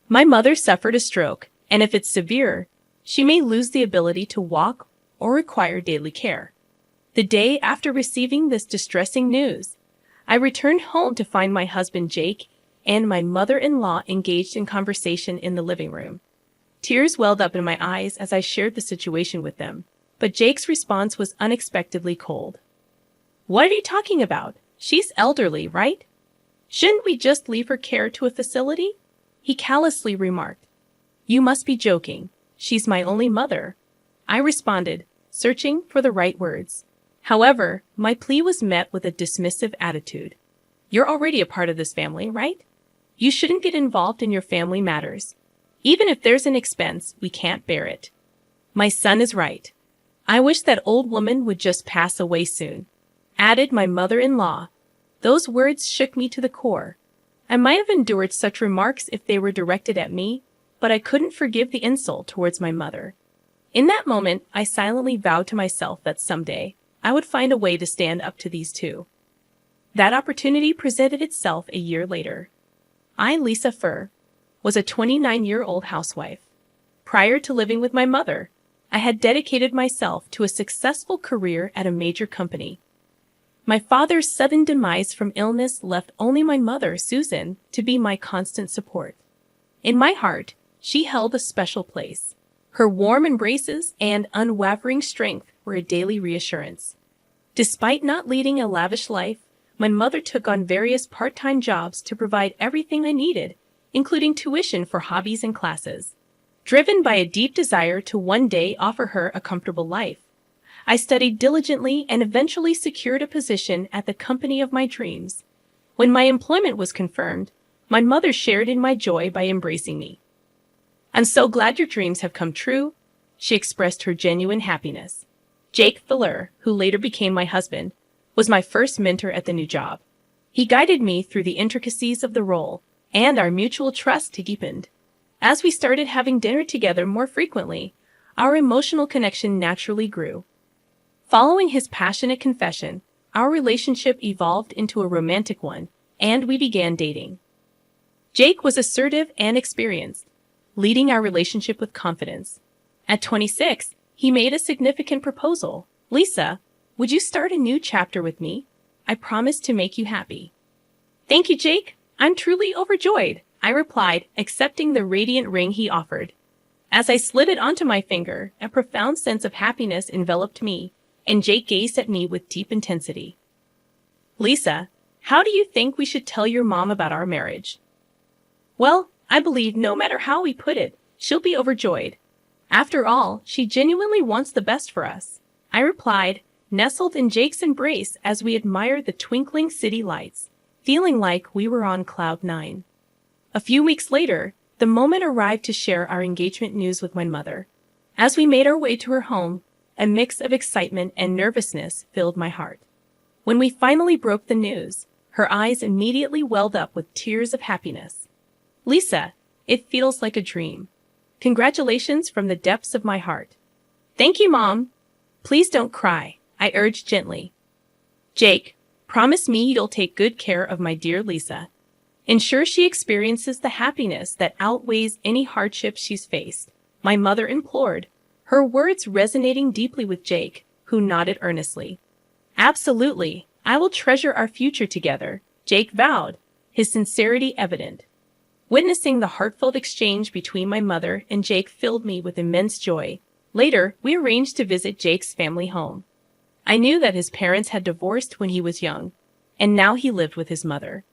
My mother suffered a stroke, and if it's severe, she may lose the ability to walk or require daily care. The day after receiving this distressing news, I returned home to find my husband Jake and my mother-in-law engaged in conversation in the living room. Tears welled up in my eyes as I shared the situation with them, but Jake's response was unexpectedly cold. "What are you talking about? She's elderly, right? Shouldn't we just leave her care to a facility?" He callously remarked. "You must be joking. She's my only mother," I responded, searching for the right words. However, my plea was met with a dismissive attitude. "You're already a part of this family, right? You shouldn't get involved in your family matters. Even if there's an expense, we can't bear it." "My son is right. I wish that old woman would just pass away soon," added my mother-in-law. Those words shook me to the core. I might have endured such remarks if they were directed at me, but I couldn't forgive the insult towards my mother. In that moment, I silently vowed to myself that someday I would find a way to stand up to these two. That opportunity presented itself a year later. I, Lisa Furr, was a 29-year-old housewife. Prior to living with my mother, I had dedicated myself to a successful career at a major company. My father's sudden demise from illness left only my mother, Susan, to be my constant support. In my heart, she held a special place. Her warm embraces and unwavering strength were a daily reassurance. Despite not leading a lavish life, my mother took on various part-time jobs to provide everything I needed, including tuition for hobbies and classes. Driven by a deep desire to one day offer her a comfortable life, I studied diligently and eventually secured a position at the company of my dreams. When my employment was confirmed, my mother shared in my joy by embracing me. "I'm so glad your dreams have come true," she expressed her genuine happiness. Jake Fuller, who later became my husband, was my first mentor at the new job. He guided me through the intricacies of the role, and our mutual trust deepened. As we started having dinner together more frequently, our emotional connection naturally grew. Following his passionate confession, our relationship evolved into a romantic one, and we began dating. Jake was assertive and experienced, leading our relationship with confidence. At 26, he made a significant proposal. "Lisa, would you start a new chapter with me? I promise to make you happy." "Thank you, Jake. I'm truly overjoyed," I replied, accepting the radiant ring he offered. As I slid it onto my finger, a profound sense of happiness enveloped me, and Jake gazed at me with deep intensity. "Lisa, how do you think we should tell your mom about our marriage?" "Well, I believe no matter how we put it, she'll be overjoyed. After all, she genuinely wants the best for us," I replied, nestled in Jake's embrace as we admired the twinkling city lights, feeling like we were on cloud nine. A few weeks later, the moment arrived to share our engagement news with my mother. As we made our way to her home, a mix of excitement and nervousness filled my heart. When we finally broke the news, her eyes immediately welled up with tears of happiness. "Lisa, it feels like a dream. Congratulations from the depths of my heart." "Thank you, Mom." "Please don't cry," I urged gently. "Jake, promise me you'll take good care of my dear Lisa. Ensure she experiences the happiness that outweighs any hardship she's faced," my mother implored, her words resonating deeply with Jake, who nodded earnestly. "Absolutely, I will treasure our future together," Jake vowed, his sincerity evident. Witnessing the heartfelt exchange between my mother and Jake filled me with immense joy. Later, we arranged to visit Jake's family home. I knew that his parents had divorced when he was young, and now he lived with his mother.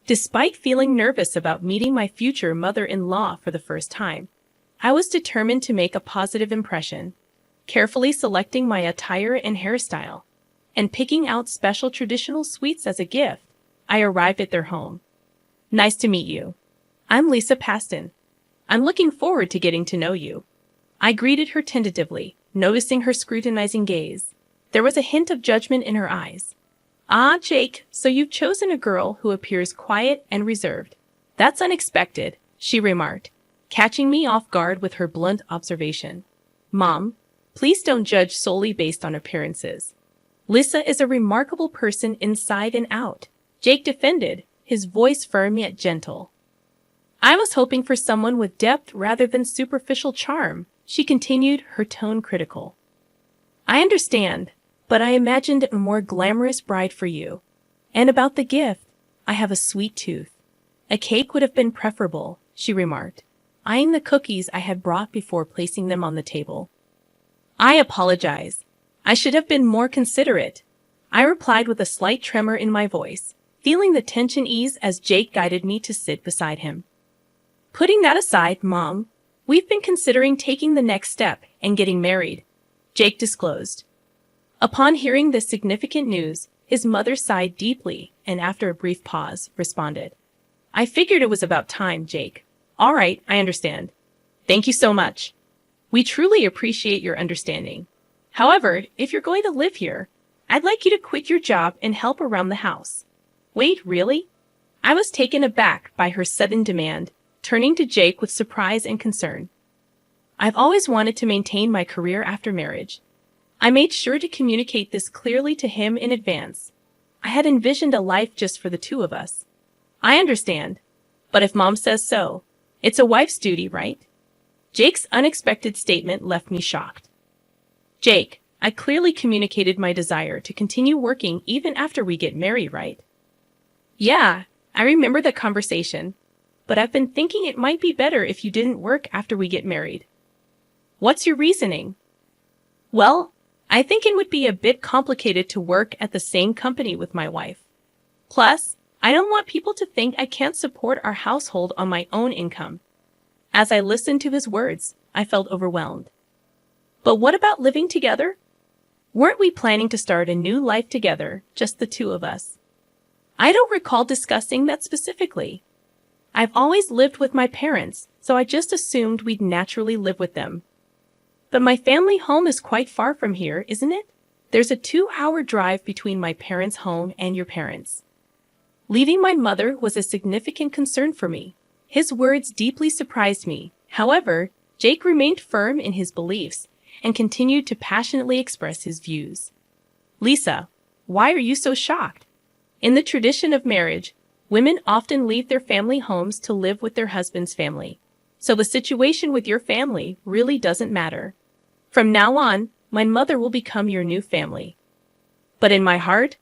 Despite feeling nervous about meeting my future mother-in-law for the first time, I was determined to make a positive impression, carefully selecting my attire and hairstyle, and picking out special traditional sweets as a gift. I arrived at their home. "Nice to meet you. I'm Lisa Paston. I'm looking forward to getting to know you," I greeted her tentatively, noticing her scrutinizing gaze. There was a hint of judgment in her eyes. "Ah, Jake, so you've chosen a girl who appears quiet and reserved. That's unexpected," she remarked, catching me off guard with her blunt observation. "Mom, please don't judge solely based on appearances. Lisa is a remarkable person inside and out," Jake defended, his voice firm yet gentle. I was hoping for someone with depth rather than superficial charm, she continued, her tone critical. I understand, but I imagined a more glamorous bride for you. And about the gift, I have a sweet tooth. A cake would have been preferable, she remarked, eyeing the cookies I had brought before placing them on the table. I apologize. I should have been more considerate, I replied with a slight tremor in my voice, feeling the tension ease as Jake guided me to sit beside him. Putting that aside, Mom, we've been considering taking the next step and getting married, Jake disclosed. Upon hearing this significant news, his mother sighed deeply and after a brief pause, responded, I figured it was about time, Jake. All right, I understand. Thank you so much. We truly appreciate your understanding. However, if you're going to live here, I'd like you to quit your job and help around the house. Wait, really? I was taken aback by her sudden demand, turning to Jake with surprise and concern. I've always wanted to maintain my career after marriage. I made sure to communicate this clearly to him in advance. I had envisioned a life just for the two of us. I understand, but if Mom says so, it's a wife's duty, right? Jake's unexpected statement left me shocked. Jake, I clearly communicated my desire to continue working even after we get married, right? Yeah, I remember that conversation, but I've been thinking it might be better if you didn't work after we get married. What's your reasoning? Well, I think it would be a bit complicated to work at the same company with my wife. Plus, I don't want people to think I can't support our household on my own income. As I listened to his words, I felt overwhelmed. But what about living together? Weren't we planning to start a new life together, just the two of us? I don't recall discussing that specifically. I've always lived with my parents, so I just assumed we'd naturally live with them. But my family home is quite far from here, isn't it? There's a 2-hour drive between my parents' home and your parents'. Leaving my mother was a significant concern for me. His words deeply surprised me. However, Jake remained firm in his beliefs and continued to passionately express his views. Lisa, why are you so shocked? In the tradition of marriage, women often leave their family homes to live with their husband's family. So the situation with your family really doesn't matter. From now on, my mother will become your new family. But in my heart,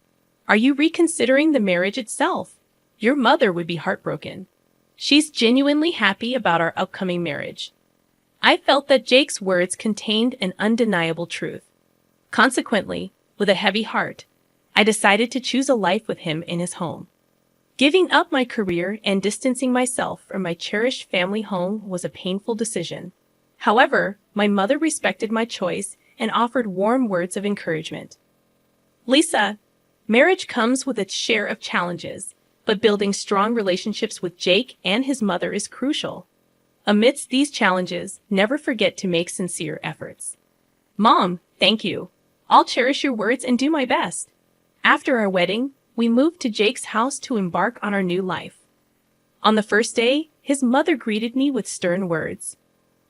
are you reconsidering the marriage itself? Your mother would be heartbroken. She's genuinely happy about our upcoming marriage. I felt that Jake's words contained an undeniable truth. Consequently, with a heavy heart, I decided to choose a life with him in his home. Giving up my career and distancing myself from my cherished family home was a painful decision. However, my mother respected my choice and offered warm words of encouragement. Lisa, marriage comes with its share of challenges, but building strong relationships with Jake and his mother is crucial. Amidst these challenges, never forget to make sincere efforts. Mom, thank you. I'll cherish your words and do my best. After our wedding, we moved to Jake's house to embark on our new life. On the first day, his mother greeted me with stern words.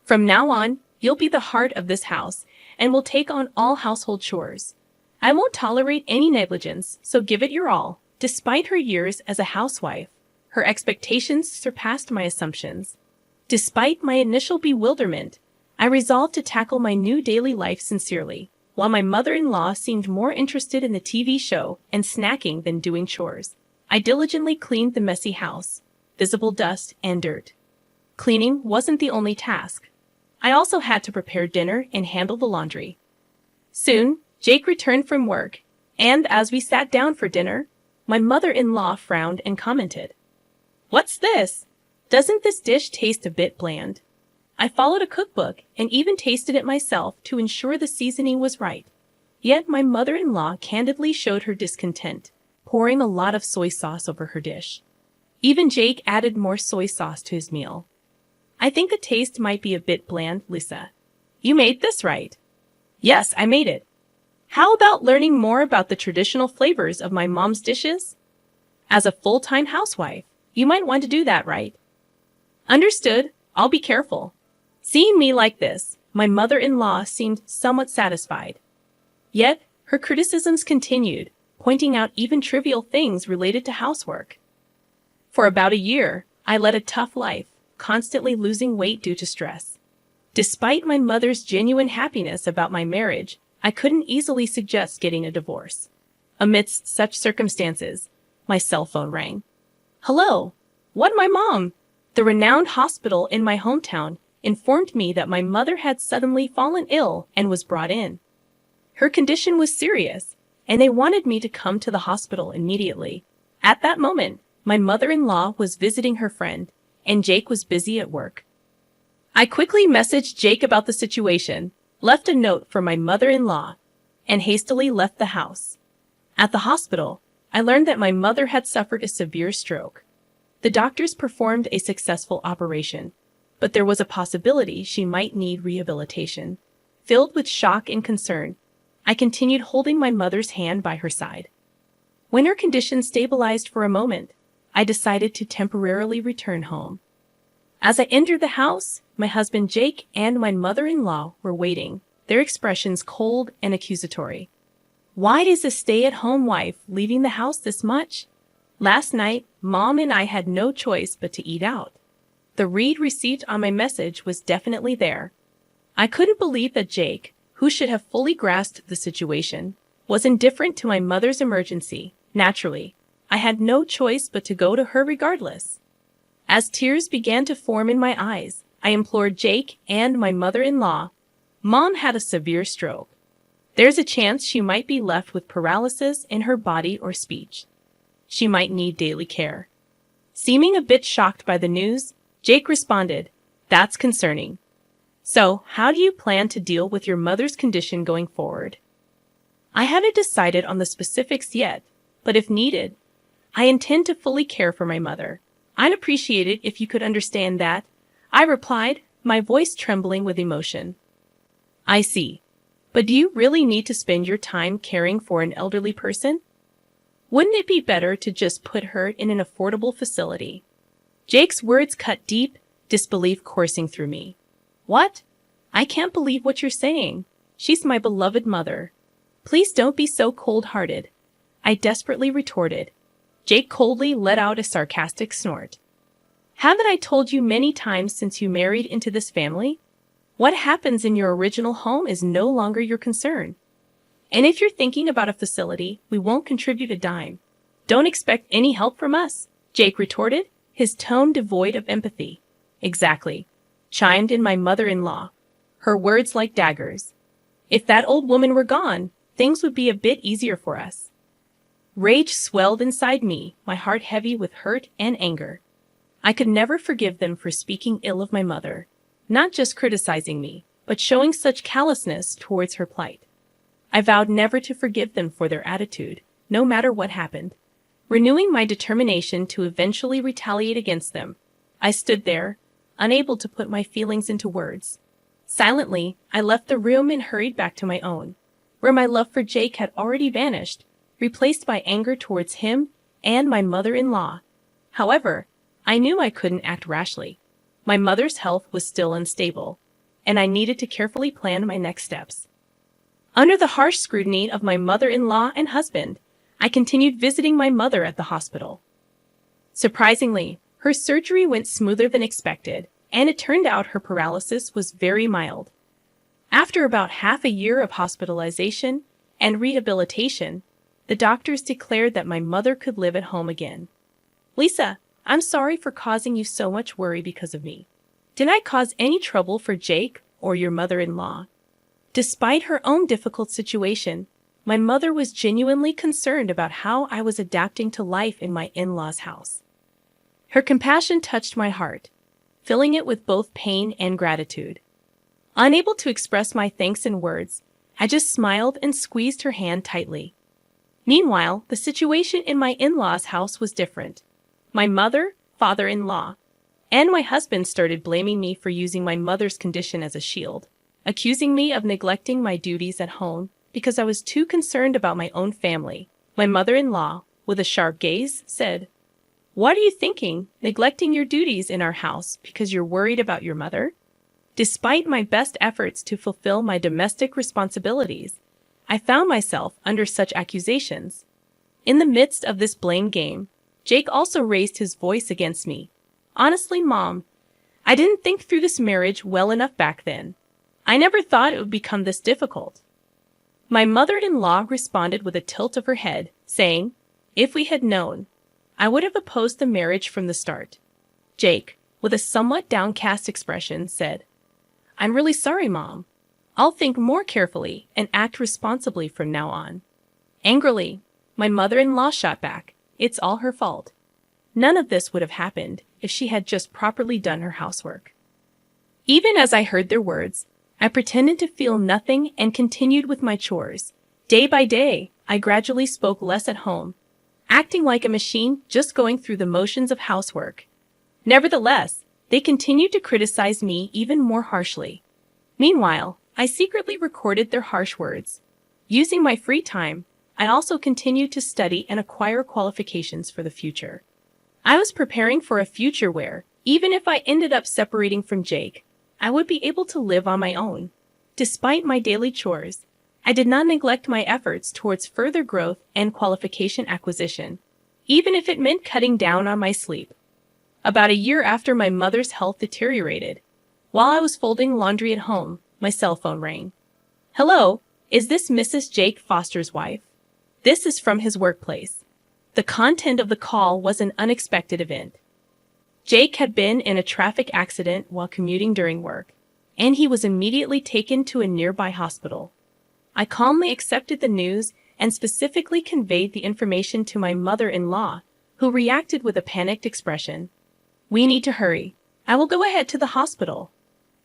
From now on, you'll be the heart of this house and will take on all household chores. I won't tolerate any negligence, so give it your all. Despite her years as a housewife, her expectations surpassed my assumptions. Despite my initial bewilderment, I resolved to tackle my new daily life sincerely. While my mother-in-law seemed more interested in the TV show and snacking than doing chores, I diligently cleaned the messy house, visible dust and dirt. Cleaning wasn't the only task. I also had to prepare dinner and handle the laundry. Soon, Jake returned from work, and as we sat down for dinner, my mother-in-law frowned and commented, "What's this? Doesn't this dish taste a bit bland?" I followed a cookbook and even tasted it myself to ensure the seasoning was right. Yet my mother-in-law candidly showed her discontent, pouring a lot of soy sauce over her dish. Even Jake added more soy sauce to his meal. "I think the taste might be a bit bland, Lisa. You made this, right?" "Yes, I made it." "How about learning more about the traditional flavors of my mom's dishes?" "As a full-time housewife, you might want to do that, right?" "Understood. I'll be careful." Seeing me like this, my mother-in-law seemed somewhat satisfied. Yet, her criticisms continued, pointing out even trivial things related to housework. For about a year, I led a tough life, constantly losing weight due to stress. Despite my mother's genuine happiness about my marriage, I couldn't easily suggest getting a divorce. Amidst such circumstances, my cell phone rang. Hello. What, my mom? The renowned hospital in my hometown informed me that my mother had suddenly fallen ill and was brought in. Her condition was serious, and they wanted me to come to the hospital immediately. At that moment, my mother-in-law was visiting her friend, and Jake was busy at work. I quickly messaged Jake about the situation, left a note for my mother-in-law, and hastily left the house. At the hospital, I learned that my mother had suffered a severe stroke. The doctors performed a successful operation, but there was a possibility she might need rehabilitation. Filled with shock and concern, I continued holding my mother's hand by her side. When her condition stabilized for a moment, I decided to temporarily return home. As I entered the house, my husband Jake and my mother-in-law were waiting, their expressions cold and accusatory. Why is a stay-at-home wife leaving the house this much? Last night, Mom and I had no choice but to eat out. The read receipt on my message was definitely there. I couldn't believe that Jake, who should have fully grasped the situation, was indifferent to my mother's emergency. Naturally, I had no choice but to go to her regardless. As tears began to form in my eyes, I implored Jake and my mother-in-law. Mom had a severe stroke. There's a chance she might be left with paralysis in her body or speech. She might need daily care. Seeming a bit shocked by the news, Jake responded, "That's concerning. So, how do you plan to deal with your mother's condition going forward?" I haven't decided on the specifics yet, but if needed, I intend to fully care for my mother. I'd appreciate it if you could understand that, I replied, my voice trembling with emotion. I see. But do you really need to spend your time caring for an elderly person? Wouldn't it be better to just put her in an affordable facility? Jake's words cut deep, disbelief coursing through me. What? I can't believe what you're saying. She's my beloved mother. Please don't be so cold-hearted, I desperately retorted. Jake coldly let out a sarcastic snort. Haven't I told you many times since you married into this family? What happens in your original home is no longer your concern. And if you're thinking about a facility, we won't contribute a dime. Don't expect any help from us, Jake retorted, his tone devoid of empathy. Exactly, chimed in my mother-in-law, her words like daggers. If that old woman were gone, things would be a bit easier for us. Rage swelled inside me, my heart heavy with hurt and anger. I could never forgive them for speaking ill of my mother, not just criticizing me, but showing such callousness towards her plight. I vowed never to forgive them for their attitude, no matter what happened. Renewing my determination to eventually retaliate against them, I stood there, unable to put my feelings into words. Silently, I left the room and hurried back to my own, where my love for Jake had already vanished, replaced by anger towards him and my mother-in-law. However, I knew I couldn't act rashly. My mother's health was still unstable, and I needed to carefully plan my next steps. Under the harsh scrutiny of my mother-in-law and husband, I continued visiting my mother at the hospital. Surprisingly, her surgery went smoother than expected, and it turned out her paralysis was very mild. After about half a year of hospitalization and rehabilitation, the doctors declared that my mother could live at home again. Lisa, I'm sorry for causing you so much worry because of me. Did I cause any trouble for Jake or your mother-in-law? Despite her own difficult situation, my mother was genuinely concerned about how I was adapting to life in my in-laws' house. Her compassion touched my heart, filling it with both pain and gratitude. Unable to express my thanks in words, I just smiled and squeezed her hand tightly. Meanwhile, the situation in my in-laws' house was different. My mother, father-in-law, and my husband started blaming me for using my mother's condition as a shield, accusing me of neglecting my duties at home because I was too concerned about my own family. My mother-in-law, with a sharp gaze, said, "What are you thinking, neglecting your duties in our house because you're worried about your mother?" Despite my best efforts to fulfill my domestic responsibilities, I found myself under such accusations. In the midst of this blame game, Jake also raised his voice against me. Honestly, Mom, I didn't think through this marriage well enough back then. I never thought it would become this difficult. My mother-in-law responded with a tilt of her head, saying, "If we had known, I would have opposed the marriage from the start." Jake, with a somewhat downcast expression, said, "I'm really sorry, Mom. I'll think more carefully and act responsibly from now on." Angrily, my mother-in-law shot back, "It's all her fault. None of this would have happened if she had just properly done her housework." Even as I heard their words, I pretended to feel nothing and continued with my chores. Day by day, I gradually spoke less at home, acting like a machine just going through the motions of housework. Nevertheless, they continued to criticize me even more harshly. Meanwhile, I secretly recorded their harsh words. Using my free time, I also continued to study and acquire qualifications for the future. I was preparing for a future where, even if I ended up separating from Jake, I would be able to live on my own. Despite my daily chores, I did not neglect my efforts towards further growth and qualification acquisition, even if it meant cutting down on my sleep. About a year after my mother's health deteriorated, while I was folding laundry at home, my cell phone rang. "Hello, is this Mrs. Jake Foster's wife?" This is from his workplace. The content of the call was an unexpected event. Jake had been in a traffic accident while commuting during work, and he was immediately taken to a nearby hospital. I calmly accepted the news and specifically conveyed the information to my mother-in-law, who reacted with a panicked expression. "We need to hurry. I will go ahead to the hospital.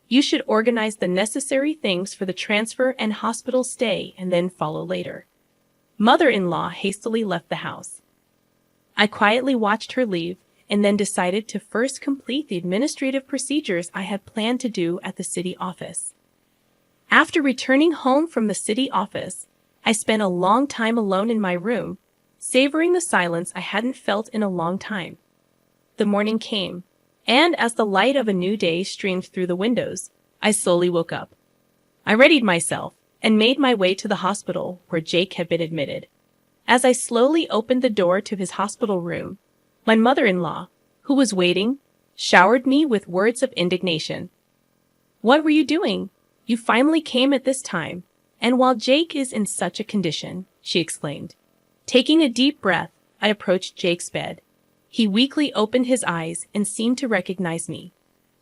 You should organize the necessary things for the transfer and hospital stay and then follow later." Mother-in-law hastily left the house. I quietly watched her leave and then decided to first complete the administrative procedures I had planned to do at the city office. After returning home from the city office, I spent a long time alone in my room, savoring the silence I hadn't felt in a long time. The morning came, and as the light of a new day streamed through the windows, I slowly woke up. I readied myself and made my way to the hospital where Jake had been admitted. As I slowly opened the door to his hospital room, my mother-in-law, who was waiting, showered me with words of indignation. "What were you doing? You finally came at this time, and while Jake is in such a condition," she exclaimed. Taking a deep breath, I approached Jake's bed. He weakly opened his eyes and seemed to recognize me.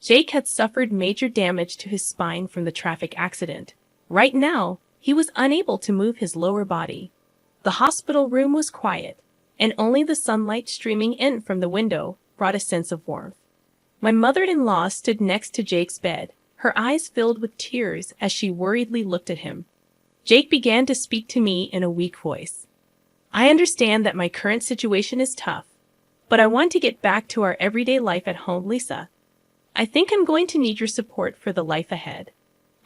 Jake had suffered major damage to his spine from the traffic accident. Right now, he was unable to move his lower body. The hospital room was quiet, and only the sunlight streaming in from the window brought a sense of warmth. My mother-in-law stood next to Jake's bed, her eyes filled with tears as she worriedly looked at him. Jake began to speak to me in a weak voice. "I understand that my current situation is tough, but I want to get back to our everyday life at home, Lisa. I think I'm going to need your support for the life ahead."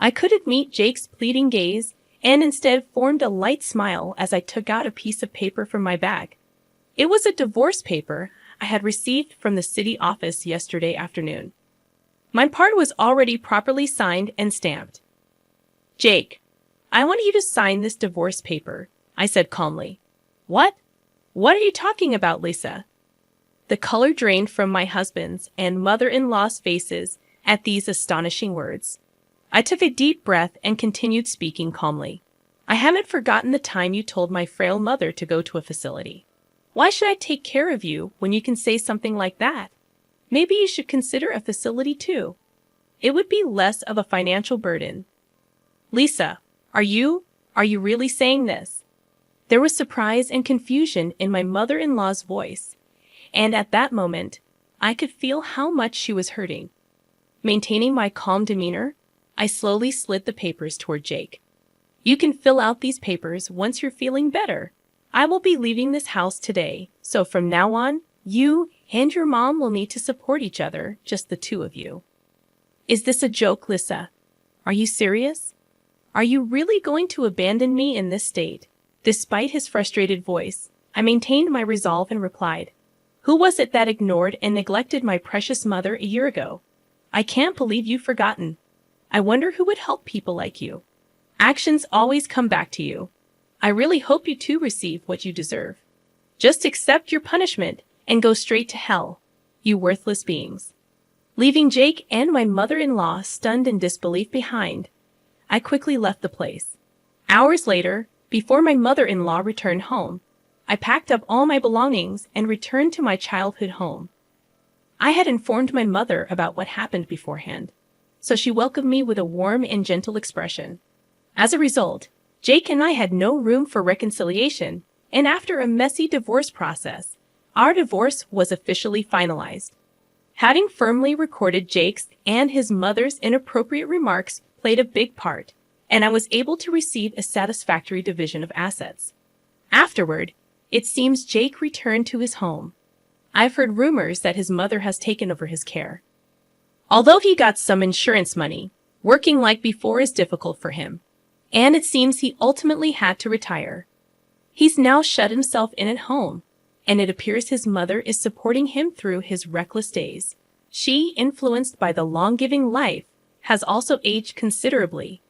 I couldn't meet Jake's pleading gaze and instead formed a light smile as I took out a piece of paper from my bag. It was a divorce paper I had received from the city office yesterday afternoon. My part was already properly signed and stamped. "Jake, I want you to sign this divorce paper," I said calmly. "What? What are you talking about, Lisa?" The color drained from my husband's and mother-in-law's faces at these astonishing words. I took a deep breath and continued speaking calmly. "I haven't forgotten the time you told my frail mother to go to a facility. Why should I take care of you when you can say something like that? Maybe you should consider a facility too. It would be less of a financial burden." "Lisa, are you really saying this?" There was surprise and confusion in my mother-in-law's voice, and at that moment, I could feel how much she was hurting. Maintaining my calm demeanor, I slowly slid the papers toward Jake. "You can fill out these papers once you're feeling better. I will be leaving this house today, so from now on, you and your mom will need to support each other, just the two of you." "Is this a joke, Lisa? Are you serious? Are you really going to abandon me in this state?" Despite his frustrated voice, I maintained my resolve and replied, "Who was it that ignored and neglected my precious mother a year ago? I can't believe you've forgotten. I wonder who would help people like you. Actions always come back to you. I really hope you too receive what you deserve. Just accept your punishment and go straight to hell, you worthless beings." Leaving Jake and my mother-in-law stunned in disbelief behind, I quickly left the place. Hours later, before my mother-in-law returned home, I packed up all my belongings and returned to my childhood home. I had informed my mother about what happened beforehand, so she welcomed me with a warm and gentle expression. As a result, Jake and I had no room for reconciliation, and after a messy divorce process, our divorce was officially finalized. Having firmly recorded Jake's and his mother's inappropriate remarks played a big part, and I was able to receive a satisfactory division of assets. Afterward, it seems Jake returned to his home. I've heard rumors that his mother has taken over his care. Although he got some insurance money, working like before is difficult for him, and it seems he ultimately had to retire. He's now shut himself in at home, and it appears his mother is supporting him through his reckless days. She, influenced by the long-giving life, has also aged considerably.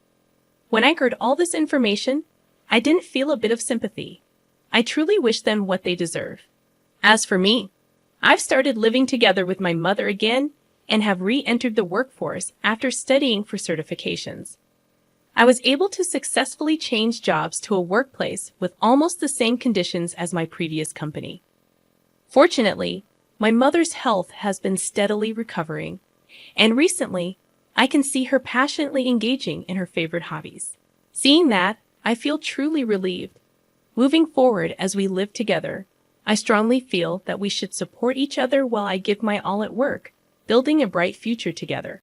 When I heard all this information, I didn't feel a bit of sympathy. I truly wish them what they deserve. As for me, I've started living together with my mother again and have re-entered the workforce after studying for certifications. I was able to successfully change jobs to a workplace with almost the same conditions as my previous company. Fortunately, my mother's health has been steadily recovering, and recently, I can see her passionately engaging in her favorite hobbies. Seeing that, I feel truly relieved. Moving forward as we live together, I strongly feel that we should support each other while I give my all at work, building a bright future together.